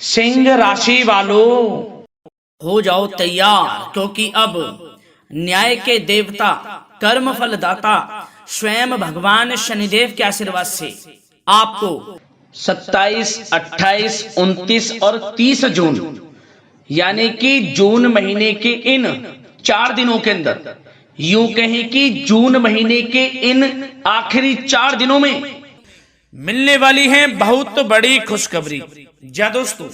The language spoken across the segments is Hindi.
सिंह राशि वालों, हो जाओ तैयार, क्योंकि अब न्याय के देवता, कर्म फल दाता स्वयं भगवान शनिदेव के आशीर्वाद से आपको 27, 28, 29 और 30 जून यानी कि जून महीने के इन 4 दिनों के अंदर, यूं कहें कि जून महीने के इन आखिरी 4 दिनों में मिलने वाली है बहुत बड़ी खुशखबरी। जा दोस्तों,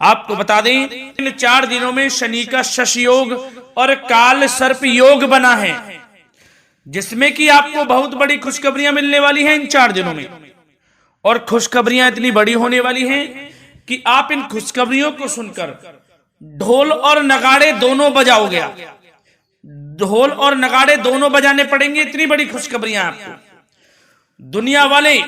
आपको बता दें इन 4 दिनों में शनि का शश योग और काल सर्प योग बना है, जिसमें कि आपको बहुत बड़ी खुशखबरियां मिलने वाली हैं इन 4 दिनों में। और खुशखबरियां इतनी बड़ी होने वाली हैं कि आप इन खुशखबरियों को सुनकर ढोल और नगाड़े दोनों बजाओगे। ढोल और नगाड़े दोनों बजाने पड़ेंगे, इतनी बड़ी खुशखबरियां आपको। दुनिया वाले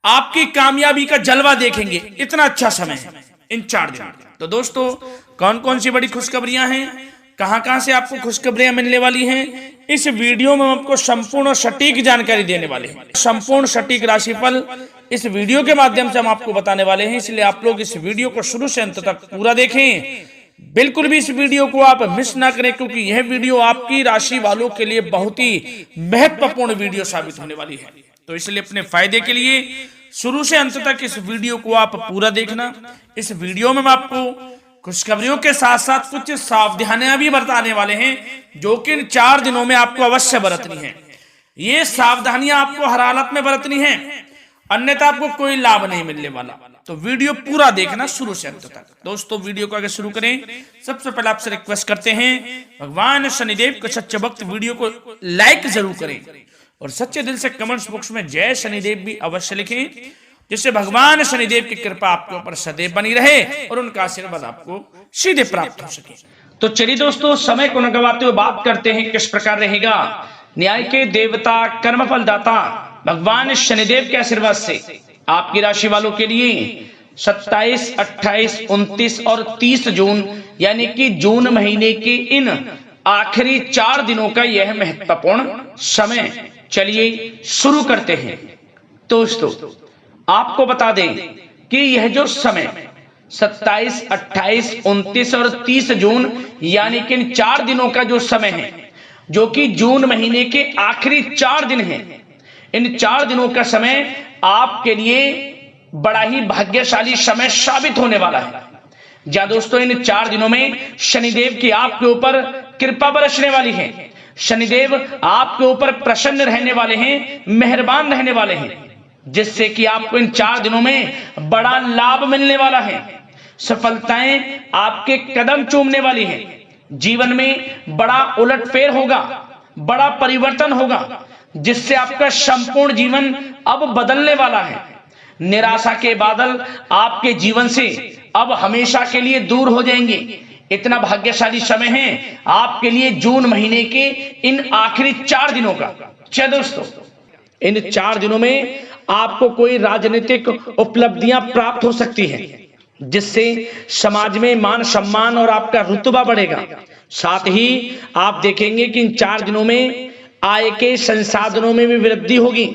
आपकी कामयाबी का जलवा देखेंगे, इतना अच्छा समय है इन 4 दिनों। तो दोस्तों, कौन कौन सी बड़ी खुशखबरियां हैं, कहां कहां से आपको खुशखबरियां मिलने वाली हैं, इस वीडियो में हम आपको संपूर्ण सटीक जानकारी देने वाले हैं। संपूर्ण सटीक राशिफल इस वीडियो के माध्यम से हम आपको बताने वाले हैं, इसलिए आप लोग इस वीडियो को शुरू से अंत तक पूरा देखें। बिल्कुल भी इस वीडियो को आप मिस ना करें, क्योंकि यह वीडियो आपकी राशि वालों के लिए बहुत ही महत्वपूर्ण वीडियो साबित होने वाली है। तो इसलिए अपने फायदे के लिए शुरू से अंत तक इस वीडियो को आप पूरा देखना। इस वीडियो में हम आपको खुशखबरियों के साथ साथ कुछ सावधानियां भी बरताने वाले हैं, जो कि इन 4 दिनों में आपको अवश्य बरतनी है। ये सावधानियां आपको हर हालत में बरतनी है, अन्यथा आपको कोई लाभ नहीं मिलने वाला। तो वीडियो पूरा देखना शुरू से अंत तक। दोस्तों, वीडियो को आगे शुरू करें, सबसे पहले आपसे रिक्वेस्ट करते हैं, भगवान शनिदेव के सच्चे भक्त वीडियो को लाइक जरूर करें और सच्चे दिल से कमेंट्स बॉक्स में जय शनिदेव भी अवश्य लिखें, जिससे भगवान शनिदेव की कृपा आपके ऊपर सदैव बनी रहे और उनका आशीर्वाद आपको सीधे प्राप्त हो सके। तो चलिए दोस्तों, समय को न गवाते हुए बात करते हैं किस प्रकार रहेगा न्याय के देवता, कर्मफल दाता भगवान शनिदेव के आशीर्वाद से आपकी राशि वालों के लिए 27, 28, 29 और 30 जून यानी कि जून महीने के इन आखिरी 4 दिनों का यह महत्वपूर्ण समय। चलिए शुरू करते हैं। दोस्तों, आपको बता दें कि यह जो समय 27, 28, 29 और 30 जून यानी कि इन 4 दिनों का जो समय है, जो कि जून महीने के आखिरी 4 दिन हैं, इन 4 दिनों का समय आपके लिए बड़ा ही भाग्यशाली समय साबित होने वाला है। जा दोस्तों, इन 4 दिनों में शनिदेव की आपके ऊपर कृपा बरसने वाली है। शनिदेव आपके ऊपर प्रसन्न रहने वाले हैं, मेहरबान रहने वाले हैं, जिससे कि आपको इन 4 दिनों में बड़ा लाभ मिलने वाला है। सफलताएं आपके कदम चूमने वाली हैं। जीवन में बड़ा उलटफेर होगा, बड़ा परिवर्तन होगा, जिससे आपका संपूर्ण जीवन अब बदलने वाला है। निराशा के बादल आपके जीवन से अब हमेशा के लिए दूर हो जाएंगे। इतना भाग्यशाली समय है आपके लिए जून महीने के इन आखिरी 4 दिनों का। चलिए दोस्तों, इन 4 दिनों में आपको कोई राजनीतिक उपलब्धियां प्राप्त हो सकती हैं, जिससे समाज में मान सम्मान और आपका रुतबा बढ़ेगा। साथ ही आप देखेंगे कि इन 4 दिनों में आय के संसाधनों में भी वृद्धि होगी।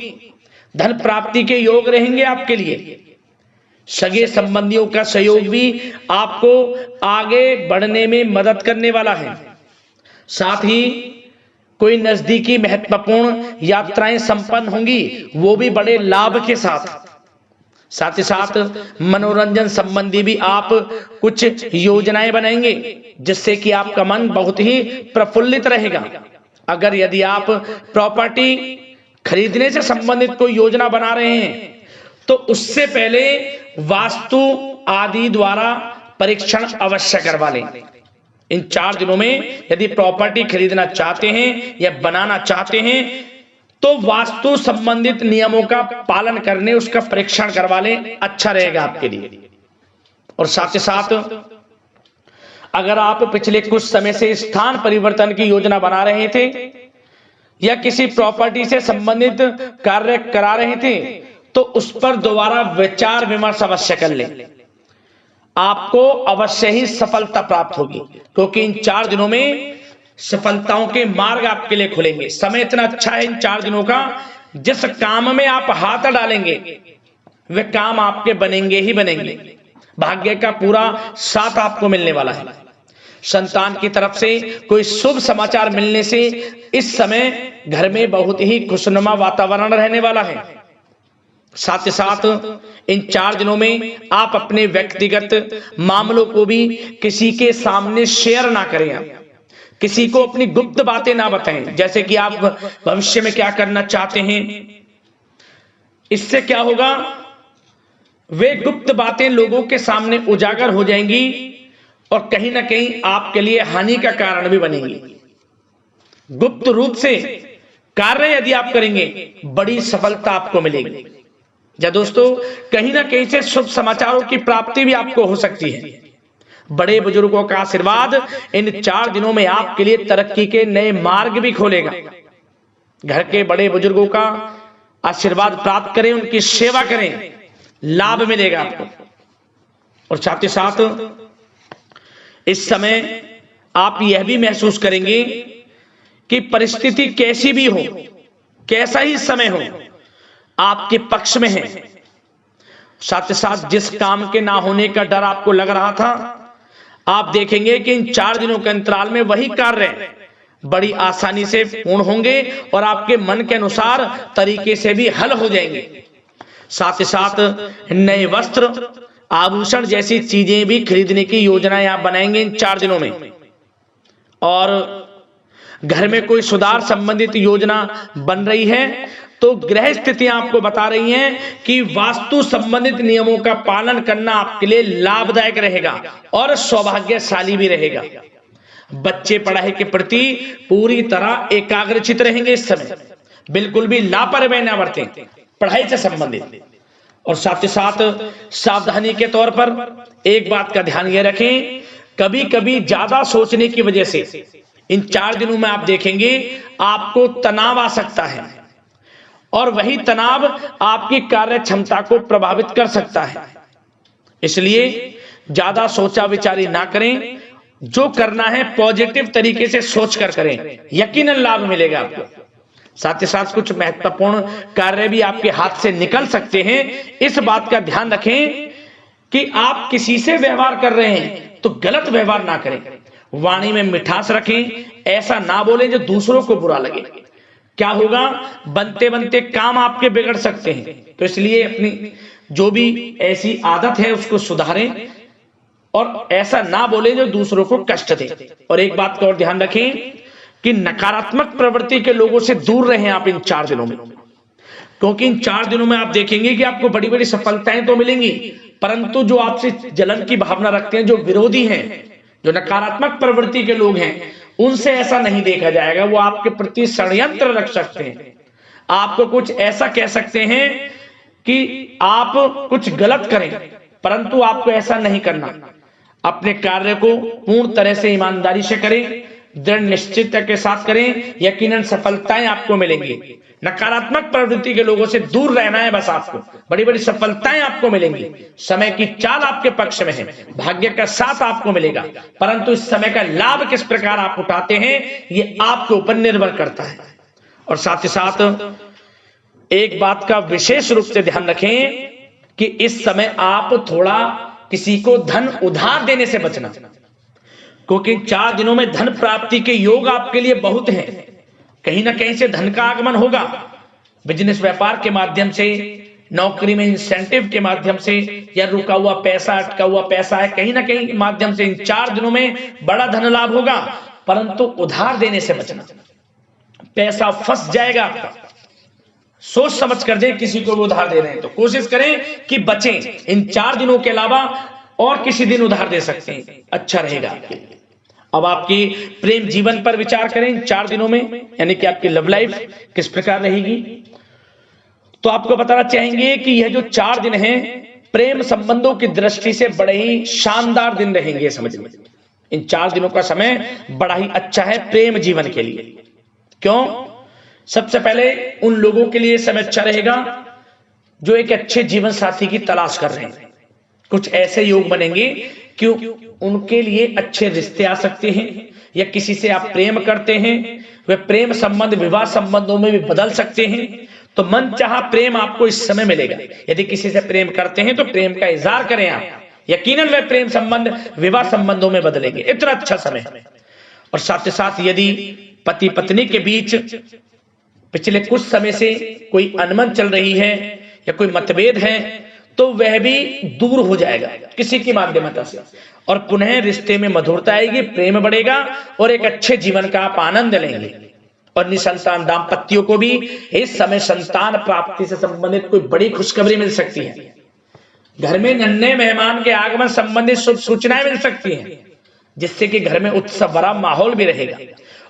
धन प्राप्ति के योग रहेंगे आपके लिए। सगे संबंधियों का सहयोग भी आपको आगे बढ़ने में मदद करने वाला है। साथ ही कोई नजदीकी महत्वपूर्ण यात्राएं संपन्न होंगी, वो भी बड़े लाभ के साथ। साथ ही साथ मनोरंजन संबंधी भी आप कुछ योजनाएं बनाएंगे, जिससे कि आपका मन बहुत ही प्रफुल्लित रहेगा। अगर यदि आप प्रॉपर्टी खरीदने से संबंधित कोई योजना बना रहे हैं, तो उससे पहले वास्तु आदि द्वारा परीक्षण अवश्य करवा लें। इन 4 दिनों में यदि प्रॉपर्टी खरीदना चाहते हैं या बनाना चाहते हैं, तो वास्तु संबंधित नियमों का पालन करने उसका परीक्षण करवा लें, अच्छा रहेगा आपके लिए। और साथ ही साथ अगर आप पिछले कुछ समय से स्थान परिवर्तन की योजना बना रहे थे या किसी प्रॉपर्टी से संबंधित कार्य करा रहे थे, तो उस पर दोबारा विचार विमर्श अवश्य कर लें। आपको अवश्य ही सफलता प्राप्त होगी, क्योंकि इन 4 दिनों में सफलताओं के मार्ग आपके लिए खुलेंगे। समय इतना अच्छा है इन 4 दिनों का, जिस काम में आप हाथ डालेंगे वे काम आपके बनेंगे ही बनेंगे। भाग्य का पूरा साथ आपको मिलने वाला है। संतान की तरफ से कोई शुभ समाचार मिलने से इस समय घर में बहुत ही खुशनुमा वातावरण रहने वाला है। साथ ही साथ इन 4 दिनों में आप अपने व्यक्तिगत मामलों को भी किसी के सामने शेयर ना करें। आप किसी को अपनी गुप्त बातें ना बताएं, जैसे कि आप भविष्य में क्या करना चाहते हैं। इससे क्या होगा, वे गुप्त बातें लोगों के सामने उजागर हो जाएंगी और कहीं ना कहीं आपके लिए हानि का कारण भी बनेंगी। गुप्त रूप से कार्य यदि आप करेंगे, बड़ी सफलता आपको मिलेगी। या दोस्तों, कहीं ना कहीं से शुभ समाचारों की प्राप्ति भी आपको हो सकती है। बड़े बुजुर्गों का आशीर्वाद इन 4 दिनों में आपके लिए तरक्की के नए मार्ग भी खोलेगा। घर के बड़े बुजुर्गों का आशीर्वाद प्राप्त करें, उनकी सेवा करें, लाभ मिलेगा आपको। और साथ ही साथ इस समय आप यह भी महसूस करेंगे कि परिस्थिति कैसी भी हो, कैसा ही समय हो, आपके पक्ष में है। साथ ही साथ जिस काम के ना होने का डर आपको लग रहा था, आप देखेंगे कि इन 4 दिनों के अंतराल में वही कार्य बड़ी आसानी से पूर्ण होंगे और आपके मन के अनुसार तरीके से भी हल हो जाएंगे। साथ ही साथ नए वस्त्र, आभूषण जैसी चीजें भी खरीदने की योजनाएं आप बनाएंगे इन 4 दिनों में। और घर में कोई सुधार संबंधित योजना बन रही है तो ग्रह स्थितियां आपको बता रही हैं कि वास्तु संबंधित नियमों का पालन करना आपके लिए लाभदायक रहेगा और सौभाग्यशाली भी रहेगा। बच्चे पढ़ाई के प्रति पूरी तरह एकाग्रचित रहेंगे इस समय, बिल्कुल भी लापरवाही न बरतें पढ़ाई से संबंधित। और साथ ही साथ सावधानी के तौर पर एक बात का ध्यान ये रखें, कभी कभी ज्यादा सोचने की वजह से इन 4 दिनों में आप देखेंगे आपको तनाव आ सकता है और वही तनाव आपकी कार्य क्षमता को प्रभावित कर सकता है। इसलिए ज्यादा सोचा विचारी ना करें, जो करना है पॉजिटिव तरीके से सोचकर करें, यकीनन लाभ मिलेगा आपको। साथ ही साथ कुछ महत्वपूर्ण कार्य भी आपके हाथ से निकल सकते हैं। इस बात का ध्यान रखें कि आप किसी से व्यवहार कर रहे हैं तो गलत व्यवहार ना करें, वाणी में मिठास रखें, ऐसा ना बोलें जो दूसरों को बुरा लगे। क्या होगा, बनते बनते काम आपके बिगड़ सकते हैं। तो इसलिए अपनी जो भी ऐसी आदत है उसको सुधारें और ऐसा ना बोलें जो दूसरों को कष्ट दे। और एक बात का और ध्यान रखें कि नकारात्मक प्रवृत्ति के लोगों से दूर रहें आप इन 4 दिनों में, क्योंकि इन 4 दिनों में आप देखेंगे कि आपको बड़ी बड़ी सफलताएं तो मिलेंगी, परंतु जो आपसे जलन की भावना रखते हैं, जो विरोधी हैं, जो नकारात्मक प्रवृत्ति के लोग हैं, उनसे ऐसा नहीं देखा जाएगा। वो आपके प्रति षड्यंत्र रख सकते हैं, आपको कुछ ऐसा कह सकते हैं कि आप कुछ गलत करें, परंतु आपको ऐसा नहीं करना। अपने कार्य को पूर्ण तरह से ईमानदारी से करें, दृढ़ निश्चितता के साथ करें, यकीनन सफलताएं आपको मिलेंगी। नकारात्मक प्रवृत्ति के लोगों से दूर रहना है बस, आपको बड़ी बड़ी सफलताएं आपको मिलेंगी। समय की चाल आपके पक्ष में है, भाग्य का साथ आपको मिलेगा, परंतु इस समय का लाभ किस प्रकार आप उठाते हैं ये आपके ऊपर निर्भर करता है। और साथ ही साथ एक बात का विशेष रूप से ध्यान रखें कि इस समय आप थोड़ा किसी को धन उधार देने से बचना, क्योंकि 4 दिनों में धन प्राप्ति के योग आपके लिए बहुत हैं। कहीं ना कहीं से धन का आगमन होगा, बिजनेस व्यापार के माध्यम से, नौकरी में इंसेंटिव के माध्यम से, या रुका हुआ पैसा, अटका हुआ पैसा है, कहीं ना कहीं माध्यम से इन 4 दिनों में बड़ा धन लाभ होगा। परंतु उधार देने से बचना, पैसा फंस जाएगा आपका। सोच समझ कर दें, किसी को भी उधार दे रहे हैं तो कोशिश करें कि बचें। इन 4 दिनों के अलावा और किसी दिन उधार दे सकते हैं, अच्छा रहेगा आपके लिए। अब आपकी प्रेम जीवन पर विचार करें इन 4 दिनों में, यानी कि आपकी लव लाइफ किस प्रकार रहेगी। तो आपको बताना चाहेंगे कि यह जो 4 दिन हैं प्रेम संबंधों की दृष्टि से बड़े ही शानदार दिन रहेंगे। समझ में, इन 4 दिनों का समय बड़ा ही अच्छा है प्रेम जीवन के लिए। क्यों? सबसे पहले उन लोगों के लिए समय अच्छा रहेगा जो एक अच्छे जीवन साथी की तलाश कर रहे हैं। कुछ ऐसे योग बनेंगे कि उनके लिए अच्छे रिश्ते आ सकते हैं, या किसी से आप प्रेम करते हैं, वे प्रेम संबंध विवाह संबंधों में भी बदल सकते हैं। तो मन चाहा प्रेम आपको इस समय मिलेगा। यदि किसी से प्रेम करते हैं तो प्रेम का इजहार करें आप, यकीनन वे प्रेम संबंध विवाह संबंधों में बदलेंगे। इतना अच्छा समय। और साथ ही साथ यदि पति पत्नी के बीच पिछले कुछ समय से कोई अनबन चल रही है या कोई मतभेद है तो वह भी दूर हो जाएगा किसी की माध्यमता से, और पुनः रिश्ते में मधुरता आएगी, प्रेम बढ़ेगा और एक अच्छे जीवन का आप आनंद लेंगे। और निसंतान दाम्पत्यों को भी इस समय संतान प्राप्ति से संबंधित कोई बड़ी खुशखबरी मिल सकती है। घर में नन्हे मेहमान के आगमन संबंधित शुभ सूचनाएं मिल सकती हैं, जिससे कि घर में उत्सव भरा माहौल भी रहेगा।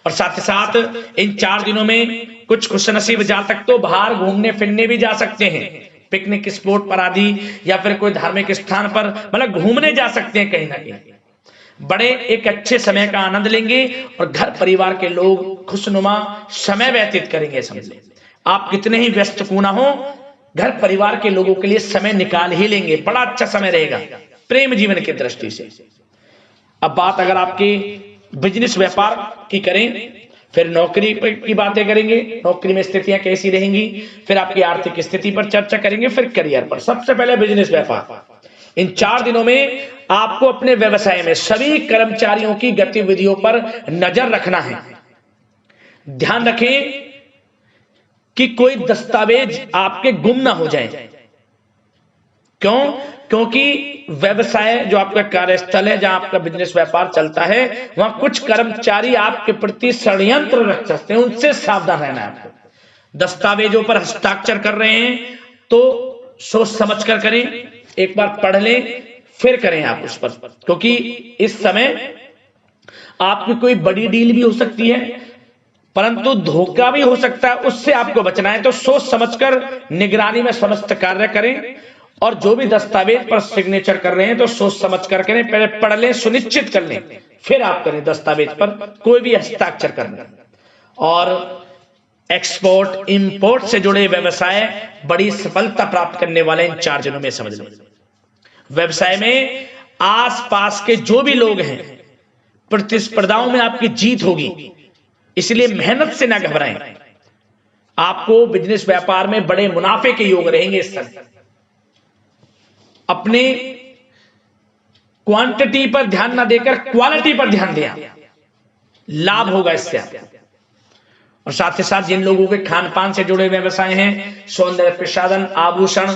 और साथ ही साथ इन 4 दिनों में कुछ खुशनसीब जातक तो बाहर घूमने फिरने भी जा सकते हैं, पिकनिक स्पॉट पर आदि, या फिर कोई धार्मिक स्थान पर मतलब घूमने जा सकते हैं कहीं ना कहीं। बड़े एक अच्छे समय का आनंद लेंगे और घर परिवार के लोग खुशनुमा समय व्यतीत करेंगे। समझ लें आप कितने ही व्यस्त क्यों ना हो, घर परिवार के लोगों के लिए समय निकाल ही लेंगे। बड़ा अच्छा समय रहेगा प्रेम जीवन की दृष्टि से। अब बात अगर आपकी बिजनेस व्यापार की करें, फिर नौकरी की बातें करेंगे, नौकरी में स्थितियां कैसी रहेंगी, फिर आपकी आर्थिक स्थिति पर चर्चा करेंगे, फिर करियर पर। सबसे पहले बिजनेस व्यापार। इन 4 दिनों में आपको अपने व्यवसाय में सभी कर्मचारियों की गतिविधियों पर नजर रखना है। ध्यान रखें कि कोई दस्तावेज आपके गुम ना हो जाए। क्यों? क्योंकि व्यवसाय जो आपका कार्यस्थल है, जहां आपका बिजनेस व्यापार चलता है, वहां कुछ कर्मचारी आपके प्रति षड्यंत्र रच सकते हैं, उनसे सावधान रहना है आपको। दस्तावेजों पर हस्ताक्षर कर रहे हैं तो सोच समझ कर करें, एक बार पढ़ लें फिर करें आप उस पर, क्योंकि इस समय आपकी कोई बड़ी डील भी हो सकती है, परंतु धोखा भी हो सकता है, उससे आपको बचना है। तो सोच समझकर निगरानी में समस्त कार्य करें, और जो भी दस्तावेज पर सिग्नेचर कर रहे हैं तो सोच समझ कर करें, पहले पढ़ लें, सुनिश्चित कर लें, फिर आप करें दस्तावेज पर कोई भी हस्ताक्षर करना। और एक्सपोर्ट इंपोर्ट से जुड़े व्यवसाय बड़ी सफलता प्राप्त करने वाले इन 4 दिनों में। समझ लें व्यवसाय में आसपास के जो भी लोग हैं, प्रतिस्पर्धाओं में आपकी जीत होगी, इसलिए मेहनत से ना घबराएं। आपको बिजनेस व्यापार में बड़े मुनाफे के योग रहेंगे इस समय। अपने क्वांटिटी पर ध्यान ना देकर क्वालिटी पर ध्यान दें, लाभ होगा इससे आपको। और साथ ही साथ जिन लोगों के खान पान से जुड़े व्यवसाय हैं, सौंदर्य प्रसाधन, आभूषण,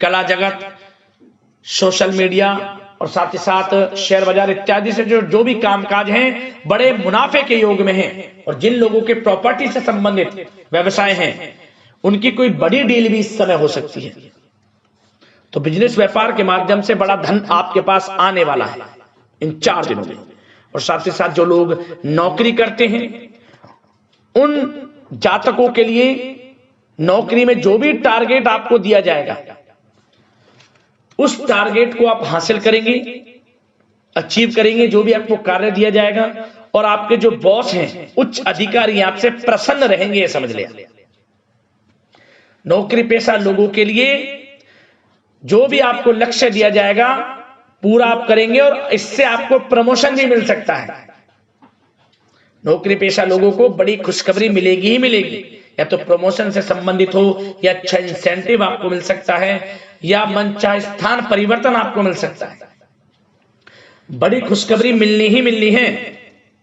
कला जगत, सोशल मीडिया और साथ ही साथ शेयर बाजार इत्यादि से जो भी कामकाज हैं, बड़े मुनाफे के योग में हैं। और जिन लोगों के प्रॉपर्टी से संबंधित व्यवसाय हैं, उनकी कोई बड़ी डील भी इस समय हो सकती है। तो बिजनेस व्यापार के माध्यम से बड़ा धन आपके पास आने वाला है इन 4 दिनों में। और साथ ही साथ जो लोग नौकरी करते हैं, उन जातकों के लिए नौकरी में जो भी टारगेट आपको दिया जाएगा, उस टारगेट को आप हासिल करेंगे, अचीव करेंगे, जो भी आपको कार्य दिया जाएगा। और आपके जो बॉस हैं, उच्च अधिकारी, आपसे प्रसन्न रहेंगे, समझ लिया। नौकरी पेशा लोगों के लिए जो भी आपको लक्ष्य दिया जाएगा पूरा आप करेंगे, और इससे आपको प्रमोशन भी मिल सकता है। नौकरी पेशा लोगों को बड़ी खुशखबरी मिलेगी ही मिलेगी, या तो प्रमोशन से संबंधित हो, या अच्छा इंसेंटिव आपको मिल सकता है, या मनचाहे स्थान परिवर्तन आपको मिल सकता है। बड़ी खुशखबरी मिलनी ही मिलनी है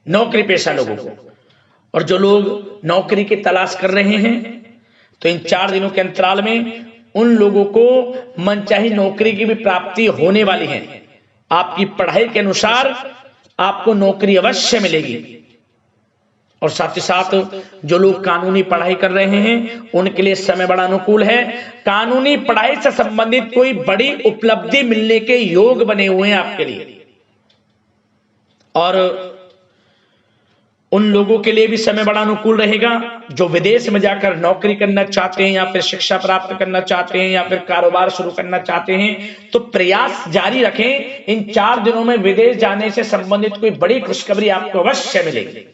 नौकरी पेशा लोगों को। और जो लोग नौकरी की तलाश कर रहे हैं, तो इन 4 दिनों के अंतराल में उन लोगों को मनचाही नौकरी की भी प्राप्ति होने वाली है। आपकी पढ़ाई के अनुसार आपको नौकरी अवश्य मिलेगी। और साथ ही साथ जो लोग कानूनी पढ़ाई कर रहे हैं, उनके लिए समय बड़ा अनुकूल है। कानूनी पढ़ाई से संबंधित कोई बड़ी उपलब्धि मिलने के योग बने हुए हैं आपके लिए। और उन लोगों के लिए भी समय बड़ा अनुकूल रहेगा जो विदेश में जाकर नौकरी करना चाहते हैं, या फिर शिक्षा प्राप्त करना चाहते हैं, या फिर कारोबार शुरू करना चाहते हैं। तो प्रयास जारी रखें। इन 4 दिनों में विदेश जाने से संबंधित कोई बड़ी खुशखबरी आपको अवश्य मिलेगी।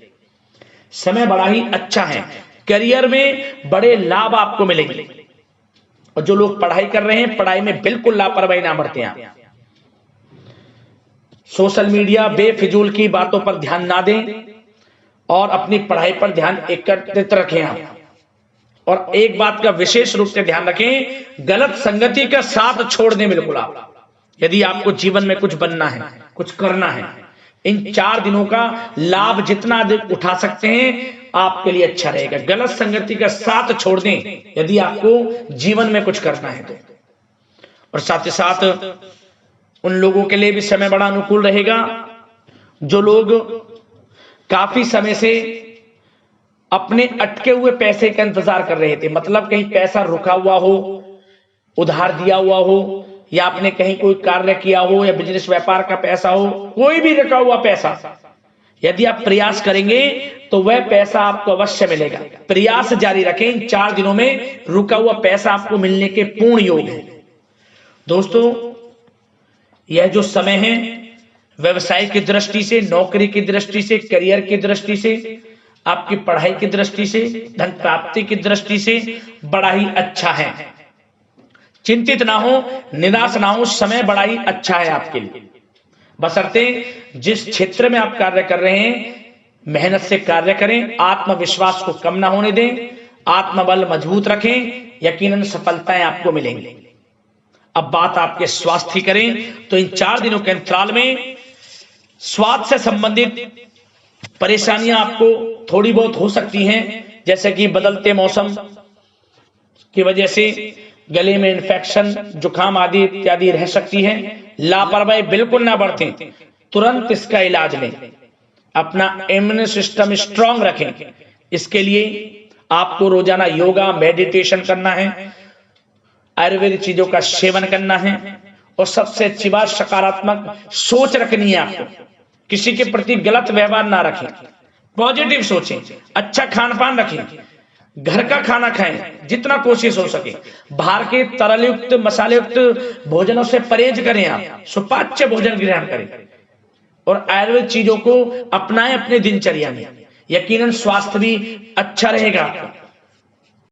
समय बड़ा ही अच्छा है। करियर में बड़े लाभ आपको मिलेंगे। और जो लोग पढ़ाई कर रहे हैं, पढ़ाई में बिल्कुल लापरवाही ना बरतें आप। सोशल मीडिया बेफिजूल की बातों पर ध्यान ना दें, और अपनी पढ़ाई पर ध्यान एकत्रित रखें आप। और एक बात का विशेष रूप से ध्यान रखें, गलत संगति का साथ छोड़ दें बिल्कुल आप। यदि आपको जीवन में कुछ बनना है, कुछ करना है, इन 4 दिनों का लाभ जितना अधिक उठा सकते हैं आपके लिए अच्छा रहेगा। गलत संगति का साथ छोड़ दें यदि आपको जीवन में कुछ करना है तो। और साथ ही साथ उन लोगों के लिए भी समय बड़ा अनुकूल रहेगा जो लोग काफी समय से अपने अटके हुए पैसे का इंतजार कर रहे थे, मतलब कहीं पैसा रुका हुआ हो, उधार दिया हुआ हो, या आपने कहीं कोई कार्य किया हो, या बिजनेस व्यापार का पैसा हो, कोई भी रुका हुआ पैसा, यदि आप प्रयास करेंगे तो वह पैसा आपको अवश्य मिलेगा। प्रयास जारी रखें, इन 4 दिनों में रुका हुआ पैसा आपको मिलने के पूर्ण योग है। दोस्तों, यह जो समय है व्यवसाय की दृष्टि से, नौकरी की दृष्टि से, करियर की दृष्टि से, आपकी पढ़ाई की दृष्टि से, धन प्राप्ति की दृष्टि से बड़ा ही अच्छा है। चिंतित ना हो, निराश ना हो, समय बड़ा ही अच्छा है आपके लिए। बशर्ते जिस क्षेत्र में आप कार्य कर रहे हैं मेहनत से कार्य करें, आत्मविश्वास को कम ना होने दें, आत्मबल मजबूत रखें, यकीनन सफलताएं आपको मिलेंगी। अब बात आपके स्वास्थ्य की करें तो इन 4 दिनों के अंतराल में स्वास्थ्य से संबंधित परेशानियां आपको थोड़ी बहुत हो सकती हैं, जैसे कि बदलते मौसम की वजह से गले में इन्फेक्शन, जुकाम आदि इत्यादि रह सकती है। लापरवाही बिल्कुल ना बरतें, तुरंत इसका इलाज लें, अपना इम्यून सिस्टम स्ट्रांग रखें। इसके लिए आपको रोजाना योगा, मेडिटेशन करना है, आयुर्वेदिक चीजों का सेवन करना है, और सबसे अच्छी बात सकारात्मक सोच रखनी है। आपको किसी के प्रति गलत व्यवहार ना रखें, पॉजिटिव सोचें, अच्छा खान पान रखें, घर का खाना खाएं जितना कोशिश हो सके, बाहर के तरल युक्त मसाले युक्त भोजनों से परहेज करें, आप सुपाच्य भोजन ग्रहण करें और आयुर्वेद चीजों को अपनाएं अपने दिनचर्या में। यकीनन स्वास्थ्य भी अच्छा रहेगा आपका।